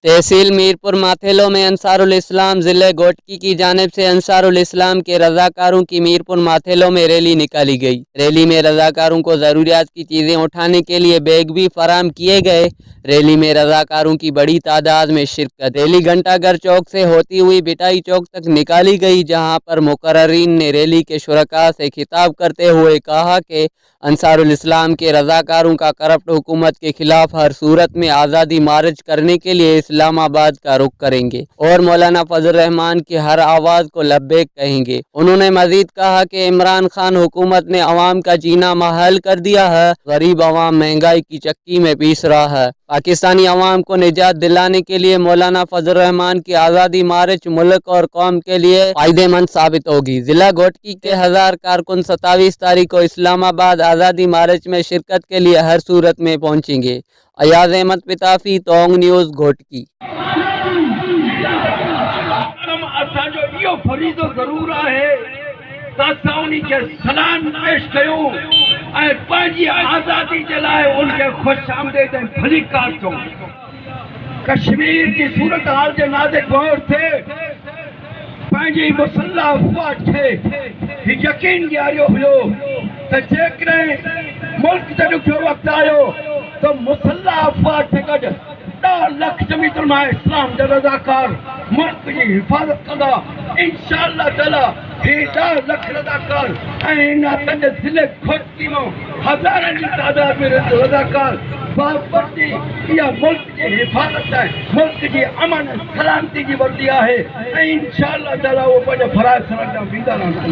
तहसील मीरपुर माथेलो में अंसारुल इस्लाम ज़िले घोटकी की जानिब से अंसारुल इस्लाम के रज़ाकारों की मीरपुर माथेलो में रैली निकाली गई। रैली में रज़ाकारों को ज़रूरियात की चीज़ें उठाने के लिए बैग भी फराहम किए गए। रैली में रज़ाकारों की बड़ी तादाद में शिरकत। रैली घंटाघर चौक से होती हुई बिटाई चौक तक निकाली गई, जहां पर मुकर्ररीन ने रैली के शुरका से खिताब करते हुए कहा कि अंसारुल इस्लाम के रज़ाकारों का करप्ट हुकूमत के खिलाफ हर सूरत में आज़ादी मार्च करने के लिए इस्लामाबाद का रुख करेंगे और मौलाना फजल रहमान की हर आवाज़ को लब्बैक कहेंगे। उन्होंने मजीद कहा कि इमरान खान हुकूमत ने अवाम का जीना महल कर दिया है। गरीब अवाम महंगाई की चक्की में पीस रहा है। पाकिस्तानी अवाम को निजात दिलाने के लिए मौलाना फजल रहमान की आज़ादी मार्च मुल्क और कौम के लिए फायदेमंद साबित होगी। जिला घोटकी के 1000 कारकुन 27 तारीख को इस्लामाबाद आज़ादी मार्च में शिरकत के लिए हर सूरत में पहुंचेंगे। अयाज अहमद पिताफी, तोंग न्यूज़, घोटकी। सलाम पेश कयूं ऐं पंहिंजी आज़ादी जे लाइ उनखे ख़ुशि आमदेद ऐं भली कार चऊं। कश्मीर जी सूरत हाल जे नाज़िक गौर थिए पंहिंजी मुसल्ह अफ़वाज खे यकीन ॾियारियो हुयो त जेकॾहिं मुल्क ते ॾुखियो वक़्तु आयो त मुसल्ह अफ़वाज सां गॾु 10 लाख जमीत उलमा इस्लाम जा रज़ाकार मुल्क जी हिफ़ाज़त कंदा। इंशाअल्लाह ताला हे 10 लाख रज़ाकार ऐं इन पंहिंजे ज़िले घोटकी मां हज़ारनि जी तादाद में रज़ाकार बाबरदी इहा मुल्क जी हिफ़ाज़त आहे, मुल्क जी अमन सलामती जी वर्दी आहे ऐं इंशाअल्लाह ताला उहो पंहिंजो फराइज़ सर अंजाम ॾींदा रहंदा।